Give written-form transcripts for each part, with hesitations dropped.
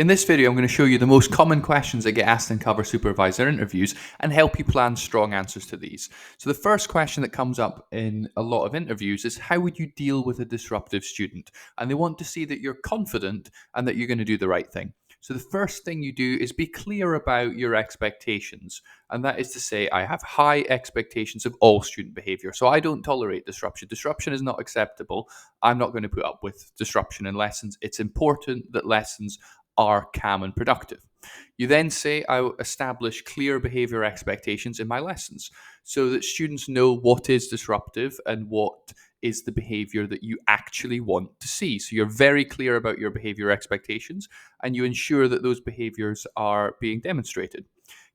In this video, I'm going to show you the most common questions that get asked in cover supervisor interviews and help you plan strong answers to these. So the first question that comes up in a lot of interviews is, how would you deal with a disruptive student? And they want to see that you're confident and that you're going to do the right thing. So the first thing you do is be clear about your expectations. And that is to say, I have high expectations of all student behavior. So I don't tolerate disruption. Disruption is not acceptable. I'm not going to put up with disruption in lessons. It's important that lessons are calm and productive. You then say, I will establish clear behavior expectations in my lessons so that students know what is disruptive and what is the behavior that you actually want to see. So you're very clear about your behavior expectations and you ensure that those behaviors are being demonstrated.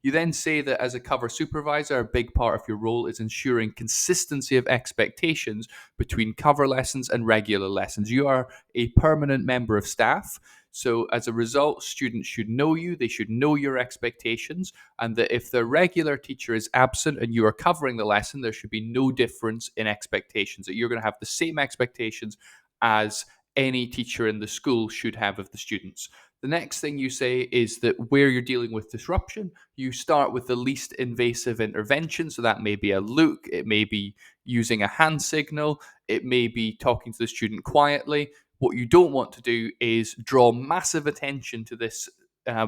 You then say that as a cover supervisor, a big part of your role is ensuring consistency of expectations between cover lessons and regular lessons. You are a permanent member of staff. So as a result, students should know you, they should know your expectations, and that if their regular teacher is absent and you are covering the lesson, there should be no difference in expectations, that you're going to have the same expectations as any teacher in the school should have of the students. The next thing you say is that where you're dealing with disruption, you start with the least invasive intervention. So that may be a look, it may be using a hand signal, it may be talking to the student quietly. What you don't want to do is draw massive attention to this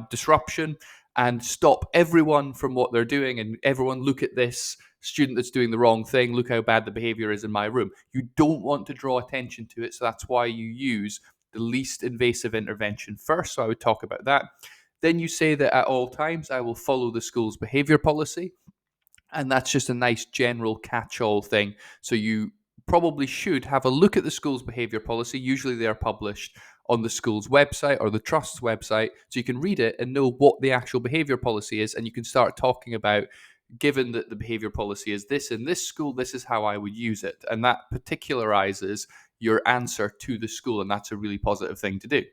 disruption and stop everyone from what they're doing and everyone look at this student that's doing the wrong thing, look how bad the behavior is in my room. You don't want to draw attention to it, so that's why you use the least invasive intervention first. So I would talk about that. Then you say that at all times I will follow the school's behavior policy. And that's just a nice general catch-all thing. So you probably should have a look at the school's behavior policy. Usually they are published on the school's website or the trust's website. So you can read it and know what the actual behavior policy is. And you can start talking about, given that the behavior policy is this in this school, this is how I would use it. And that particularizes your answer to the school. And that's a really positive thing to do.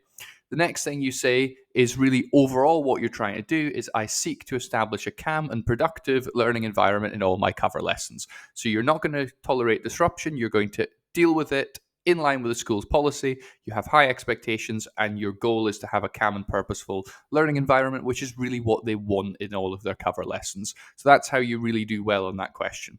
The next thing you say is really overall what you're trying to do is I seek to establish a calm and productive learning environment in all my cover lessons. So you're not going to tolerate disruption. You're going to deal with it in line with the school's policy. You have high expectations and your goal is to have a calm and purposeful learning environment, which is really what they want in all of their cover lessons. So that's how you really do well on that question.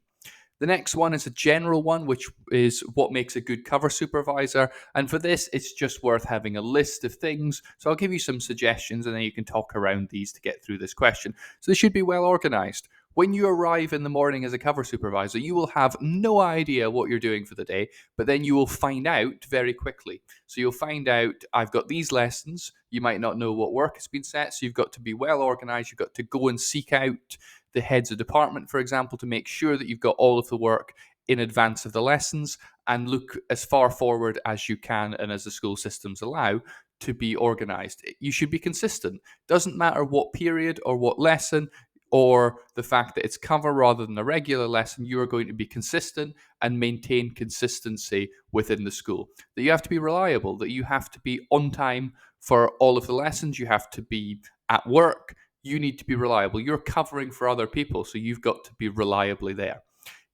The next one is a general one, which is what makes a good cover supervisor. And for this, it's just worth having a list of things. So I'll give you some suggestions and then you can talk around these to get through this question. So they should be well organized. When you arrive in the morning as a cover supervisor, you will have no idea what you're doing for the day, but then you will find out very quickly. So you'll find out, I've got these lessons. You might not know what work has been set, so you've got to be well organized. You've got to go and seek out the heads of department, for example, to make sure that you've got all of the work in advance of the lessons and look as far forward as you can and as the school systems allow to be organized. You should be consistent. Doesn't matter what period or what lesson or the fact that it's cover rather than a regular lesson, you are going to be consistent and maintain consistency within the school. That you have to be reliable, that you have to be on time for all of the lessons, you have to be at work, you need to be reliable. You're covering for other people, so you've got to be reliably there.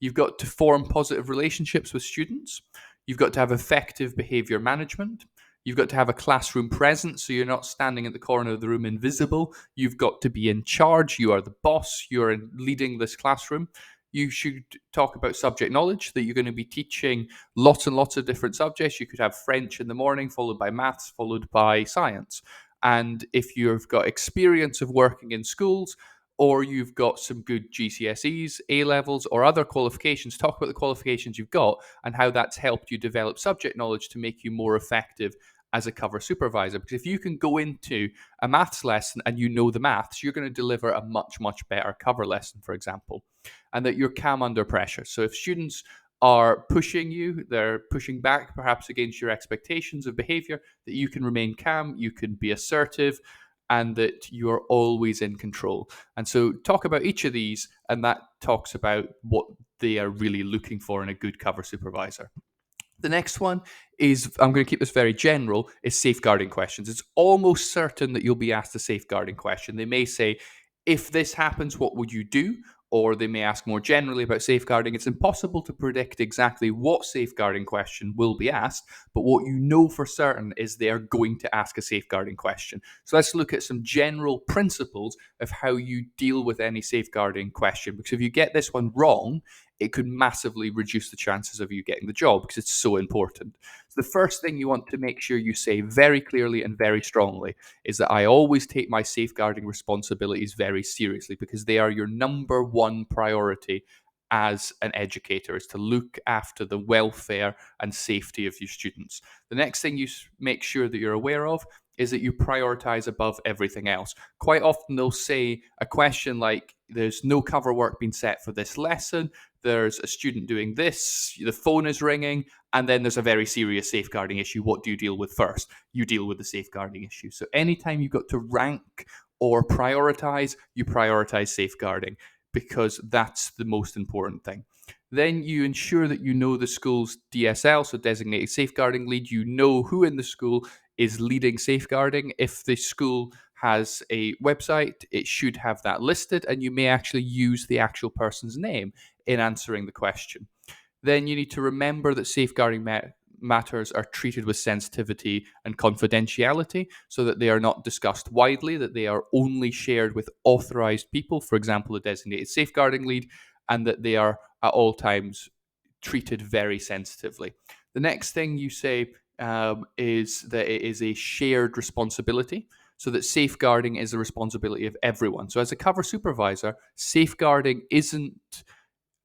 You've got to form positive relationships with students. You've got to have effective behavior management. You've got to have a classroom presence, so you're not standing at the corner of the room invisible. You've got to be in charge. You are the boss. You're leading this classroom. You should talk about subject knowledge, that you're going to be teaching lots and lots of different subjects. You could have French in the morning, followed by maths, followed by science. And if you've got experience of working in schools, or you've got some good GCSEs, A levels, or other qualifications, talk about the qualifications you've got and how that's helped you develop subject knowledge to make you more effective as a cover supervisor. Because if you can go into a maths lesson and you know the maths, you're going to deliver a much, much better cover lesson, for example, and that you're calm under pressure. So if students are pushing you, they're pushing back perhaps against your expectations of behavior, that you can remain calm, you can be assertive, and that you're always in control. And so talk about each of these, and that talks about what they are really looking for in a good cover supervisor. The next one is, I'm going to keep this very general, is safeguarding questions. It's almost certain that you'll be asked a safeguarding question. They may say, if this happens, what would you do? or they may ask more generally about safeguarding. It's impossible to predict exactly what safeguarding question will be asked, but what you know for certain is they are going to ask a safeguarding question. So let's look at some general principles of how you deal with any safeguarding question, because if you get this one wrong, it could massively reduce the chances of you getting the job because it's so important. So the first thing you want to make sure you say very clearly and very strongly is that I always take my safeguarding responsibilities very seriously, because they are your number one priority as an educator, is to look after the welfare and safety of your students. The next thing you make sure that you're aware of is that you prioritize above everything else. Quite often they'll say a question like, there's no cover work being set for this lesson, there's a student doing this, the phone is ringing, and then there's a very serious safeguarding issue. What do you deal with first? You deal with the safeguarding issue. So anytime you've got to rank or prioritize, you prioritize safeguarding, because that's the most important thing. Then you ensure that you know the school's DSL, so designated safeguarding lead. You know who in the school is leading safeguarding. If the school has a website, it should have that listed, and you may actually use the actual person's name in answering the question. Then you need to remember that safeguarding matters are treated with sensitivity and confidentiality, so that they are not discussed widely, that they are only shared with authorized people, for example, a designated safeguarding lead, and that they are at all times treated very sensitively. The next thing you say is that it is a shared responsibility, so that safeguarding is the responsibility of everyone. So as a cover supervisor, safeguarding isn't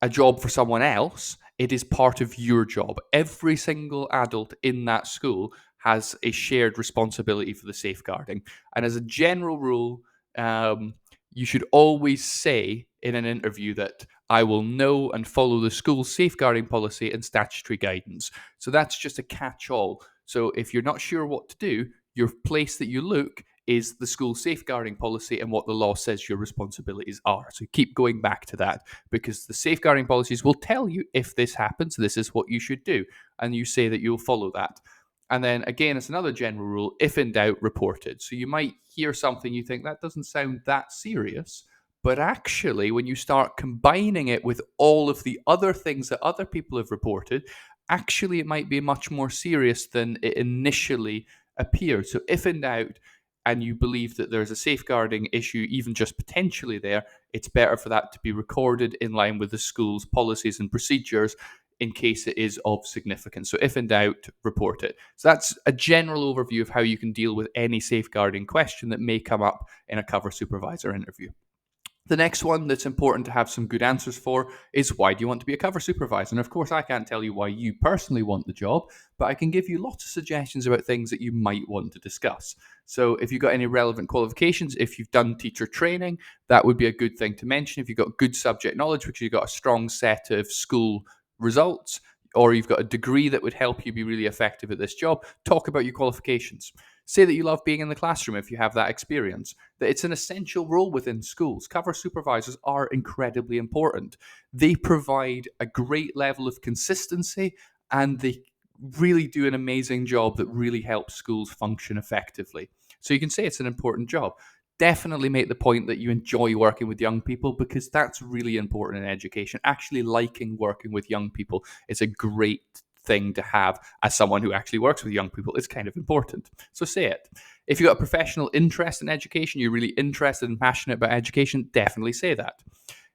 a job for someone else, it is part of your job. Every single adult in that school has a shared responsibility for the safeguarding. And as a general rule, you should always say in an interview that I will know and follow the school's safeguarding policy and statutory guidance. So that's just a catch-all. So if you're not sure what to do, your place that you look is the school safeguarding policy and what the law says your responsibilities are. So keep going back to that, because the safeguarding policies will tell you, if this happens, this is what you should do. And you say that you'll follow that. And then again, it's another general rule: if in doubt, report it. So you might hear something, you think that doesn't sound that serious, but actually, when you start combining it with all of the other things that other people have reported, actually it might be much more serious than it initially appeared. So if in doubt, and you believe that there's a safeguarding issue, even just potentially there, it's better for that to be recorded in line with the school's policies and procedures in case it is of significance. So if in doubt, report it. So that's a general overview of how you can deal with any safeguarding question that may come up in a cover supervisor interview. The next one that's important to have some good answers for is, why do you want to be a cover supervisor? And of course, I can't tell you why you personally want the job, but I can give you lots of suggestions about things that you might want to discuss. So if you've got any relevant qualifications, if you've done teacher training, that would be a good thing to mention. If you've got good subject knowledge, because you've got a strong set of school results, or you've got a degree that would help you be really effective at this job, talk about your qualifications. Say that you love being in the classroom if you have that experience, that it's an essential role within schools. Cover supervisors are incredibly important. They provide a great level of consistency, and they really do an amazing job that really helps schools function effectively. So you can say it's an important job. Definitely make the point that you enjoy working with young people, because that's really important in education. Actually liking working with young people is a great thing to have as someone who actually works with young people. It's kind of important. So say it. If you've got a professional interest in education, you're really interested and passionate about education, definitely say that.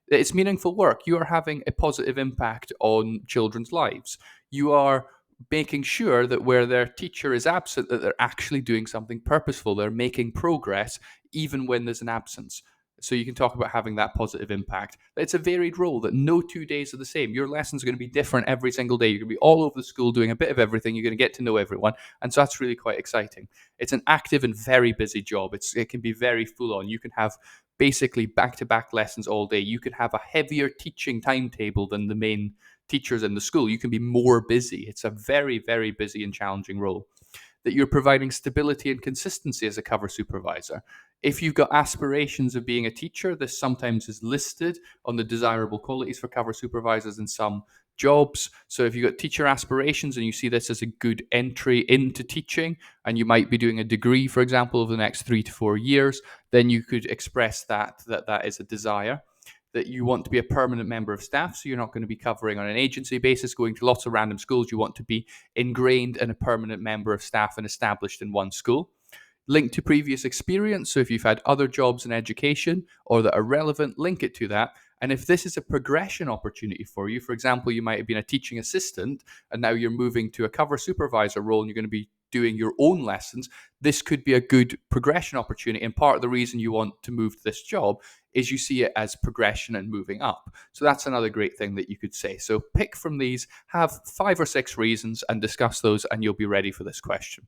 It's meaningful work. You are having a positive impact on children's lives. You are making sure that where their teacher is absent, that they're actually doing something purposeful. They're making progress even when there's an absence. So you can talk about having that positive impact. It's a varied role, that no 2 days are the same. Your lessons are going to be different every single day. You're going to be all over the school doing a bit of everything. You're going to get to know everyone. And so that's really quite exciting. It's an active and very busy job. It can be very full on. You can have basically back-to-back lessons all day. You could have a heavier teaching timetable than the main teachers in the school. You can be more busy. It's a very, very busy and challenging role. That you're providing stability and consistency as a cover supervisor. If you've got aspirations of being a teacher, this sometimes is listed on the desirable qualities for cover supervisors in some jobs. So if you've got teacher aspirations and you see this as a good entry into teaching, and you might be doing a degree, for example, over the next 3 to 4 years, then you could express that is a desire. that you want to be a permanent member of staff, so you're not going to be covering on an agency basis, going to lots of random schools. You want to be ingrained and a permanent member of staff and established in one school. Link to previous experience. So if you've had other jobs in education or that are relevant, link it to that. And if this is a progression opportunity for you, for example, you might have been a teaching assistant and now you're moving to a cover supervisor role and you're going to be doing your own lessons, this could be a good progression opportunity. And part of the reason you want to move to this job is you see it as progression and moving up. So that's another great thing that you could say. So pick from these, have 5 or 6 reasons and discuss those, and you'll be ready for this question.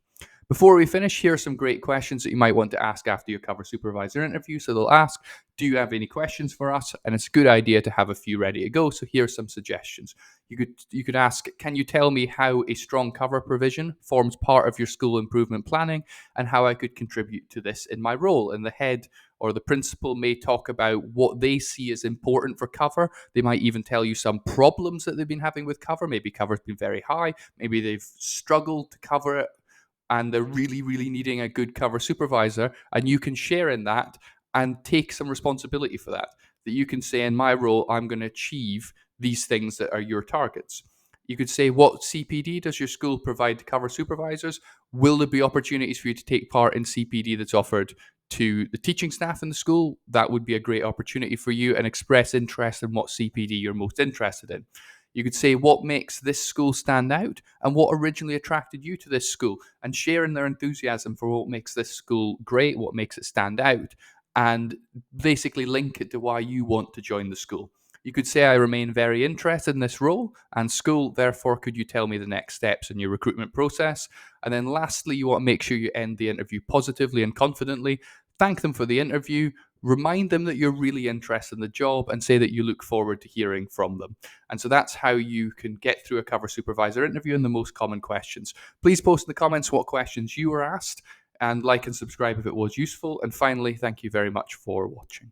Before we finish, here are some great questions that you might want to ask after your cover supervisor interview. So they'll ask, do you have any questions for us? And it's a good idea to have a few ready to go. So here are some suggestions. You could ask, can you tell me how a strong cover provision forms part of your school improvement planning and how I could contribute to this in my role? And the head or the principal may talk about what they see as important for cover. They might even tell you some problems that they've been having with cover. Maybe cover's been very high. Maybe they've struggled to cover it and they're really, really needing a good cover supervisor, and you can share in that and take some responsibility for that. That you can say, in my role, I'm going to achieve these things that are your targets. You could say, what CPD does your school provide to cover supervisors? Will there be opportunities for you to take part in CPD that's offered to the teaching staff in the school? That would be a great opportunity for you, and express interest in what CPD you're most interested in. You could say what makes this school stand out and what originally attracted you to this school, and sharing their enthusiasm for what makes this school great, what makes it stand out, and basically link it to why you want to join the school. You could say, I remain very interested in this role and school, therefore, could you tell me the next steps in your recruitment process? And then lastly, you want to make sure you end the interview positively and confidently. Thank them for the interview, remind them that you're really interested in the job, and say that you look forward to hearing from them. And so that's how you can get through a cover supervisor interview and the most common questions. Please post in the comments what questions you were asked, and like and subscribe if it was useful. And finally, thank you very much for watching.